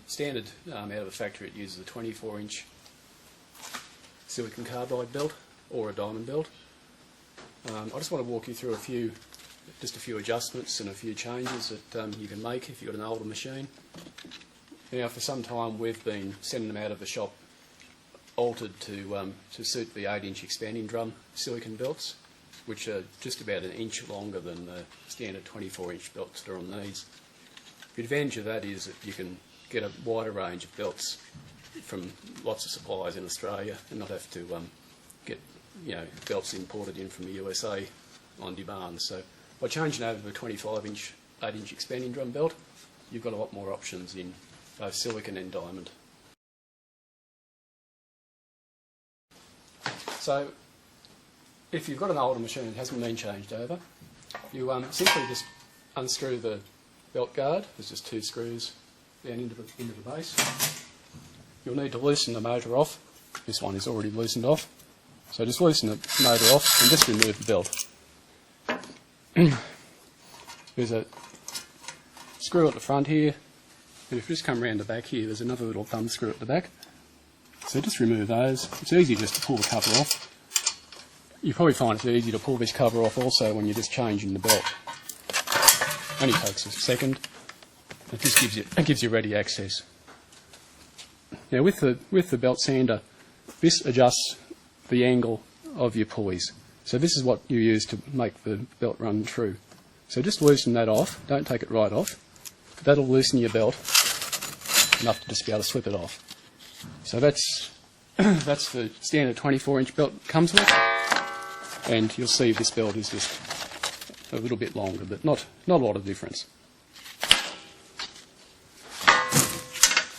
standard out of the factory, it uses a 24-inch silicon carbide belt or a diamond belt. I just want to walk you through just a few adjustments and a few changes that you can make if you've got an older machine. Now, for some time we've been sending them out of the shop altered to suit the 8-inch expanding drum silicon belts, which are just about an inch longer than the standard 24-inch belts that are on these. The advantage of that is that you can get a wider range of belts from lots of suppliers in Australia and not have to get belts imported in from the USA on demand. So by changing over to a 25-inch 8-inch expanding drum belt, you've got a lot more options in both silicon and diamond. So if you've got an older machine that hasn't been changed over, you simply just unscrew the belt guard. There's just 2 screws down into the base. You'll need to loosen the motor off. This one is already loosened off. So just loosen the motor off and just remove the belt. There's a screw at the front here. And if you just come around the back here, there's another little thumb screw at the back. So just remove those. It's easy just to pull the cover off. You probably find it's easy to pull this cover off also when you're just changing the belt. Only takes a second. It just gives you ready access. Now with the belt sander, this adjusts the angle of your pulleys. So this is what you use to make the belt run true. So just loosen that off. Don't take it right off. That'll loosen your belt enough to just be able to slip it off. So that's the standard 24-inch belt it comes with, and you'll see this belt is just a little bit longer, but not a lot of difference.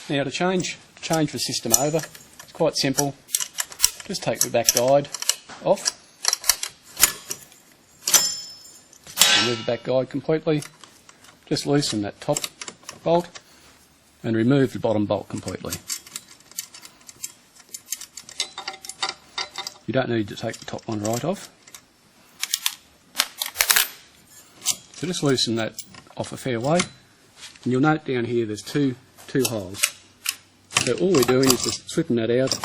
Now to change the system over, it's quite simple. Just take the back guide off, remove the back guide completely, just loosen that top bolt and remove the bottom bolt completely. You don't need to take the top one right off. So just loosen that off a fair way, and you'll note down here there's two holes. So all we're doing is just slipping that out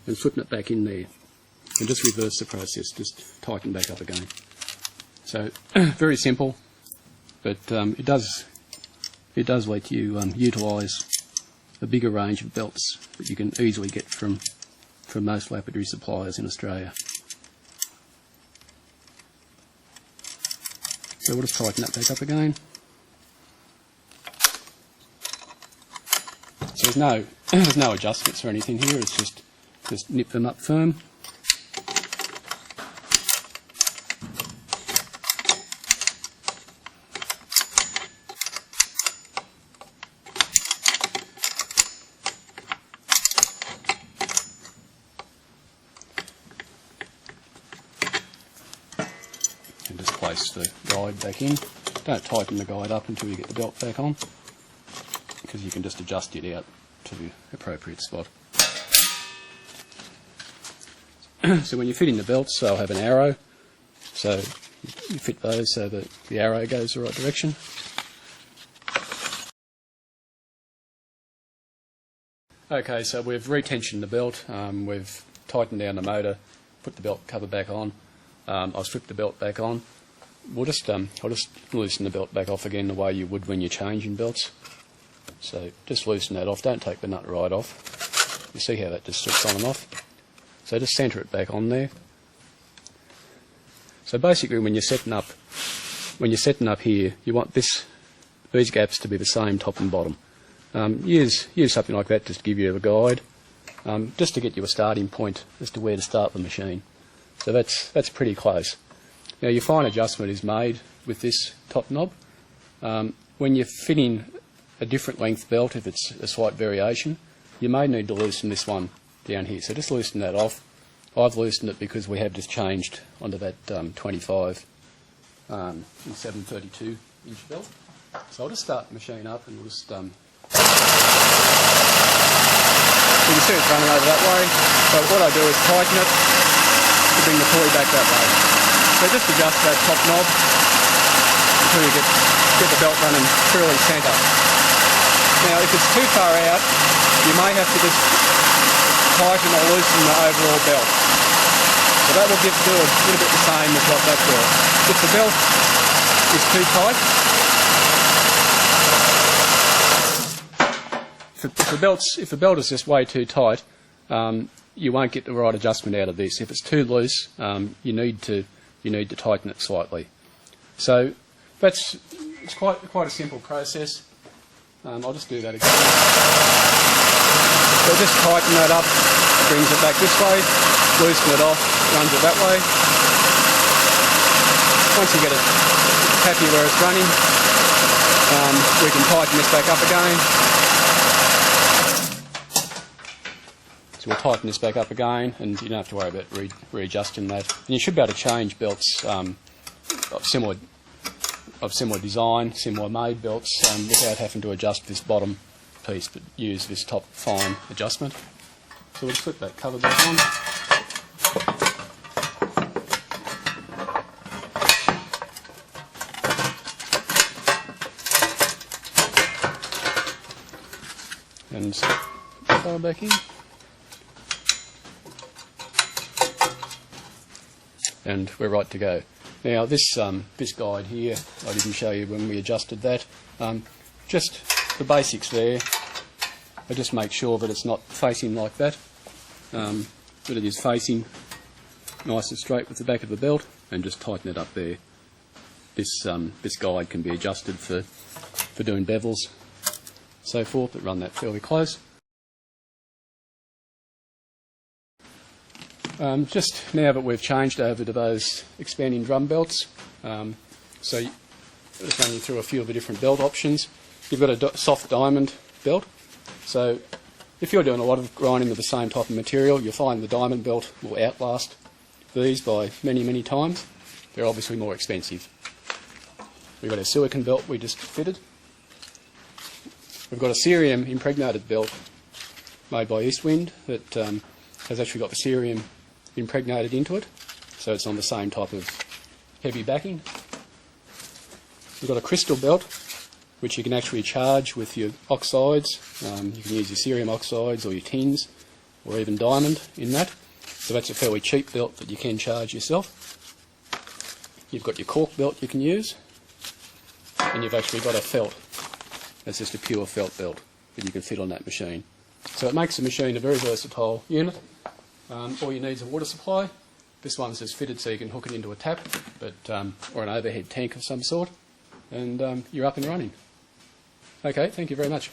and slipping it back in there, and just reverse the process, just tighten back up again. So very simple, but it does let you utilise a bigger range of belts that you can easily get from most lapidary suppliers in Australia. So we'll just tighten that back up again. So there's no adjustments or anything here, it's just nip them up firm. And just place the guide back in. Don't tighten the guide up until you get the belt back on, because you can just adjust it out to the appropriate spot. So when you're fitting the belts, they'll have an arrow, so you fit those so that the arrow goes the right direction. Okay, so we've retensioned the belt, we've tightened down the motor, put the belt cover back on. I'll strip the belt back on. I'll just loosen the belt back off again the way you would when you're changing belts. So just loosen that off, don't take the nut right off. You see how that just slips on and off? So just centre it back on there. So basically when you're setting up here, you want these gaps to be the same top and bottom. Use something like that just to give you a guide, just to get you a starting point as to where to start the machine. So that's pretty close. Now your fine adjustment is made with this top knob. When you're fitting a different length belt, if it's a slight variation, you may need to loosen this one down here. So just loosen that off. I've loosened it because we have just changed onto that 25 and 732 inch belt. So I'll just start the machine up and we'll just so you can see it's running over that way. So what I do is tighten it to bring the pulley back that way. So just adjust that top knob until you get the belt running truly centre. Now if it's too far out, you may have to just tighten or loosen the overall belt. So that will do a little bit the same as what that does. If the belt is too tight, if the belt is just way too tight, you won't get the right adjustment out of this. If it's too loose, you need to tighten it slightly. So it's quite a simple process. I'll just do that again. So just tighten that up, brings it back this way, loosen it off, runs it that way. Once you get it happy where it's running, we can tighten this back up again. So we'll tighten this back up again, and you don't have to worry about readjusting that. And you should be able to change belts of similar design, similar made belts, without having to adjust this bottom piece, but use this top fine adjustment. So we'll flip that cover back on. And cover back in. And we're right to go. Now this guide here, I didn't show you when we adjusted that. Just the basics there. I just make sure that it's not facing like that, that it is facing nice and straight with the back of the belt, and just tighten it up there. This guide can be adjusted for doing bevels, so forth, but run that fairly close. Just now that we've changed over to those expanding drum belts, so just run you through a few of the different belt options. You've got a soft diamond belt, so if you're doing a lot of grinding with the same type of material, you'll find the diamond belt will outlast these by many, many times. They're obviously more expensive. We've got a silicon belt we just fitted. We've got a cerium impregnated belt made by Eastwind that has actually got the cerium impregnated into it, so it's on the same type of heavy backing. We've got a crystal belt which you can actually charge with your oxides. You can use your cerium oxides or your tins or even diamond in that, so that's a fairly cheap belt that you can charge yourself. You've got your cork belt you can use, and you've actually got a felt. That's just a pure felt belt that you can fit on that machine. So it makes the machine a very versatile unit. All you need is a water supply. This one's just fitted so you can hook it into a tap, or an overhead tank of some sort, and you're up and running. Okay, thank you very much.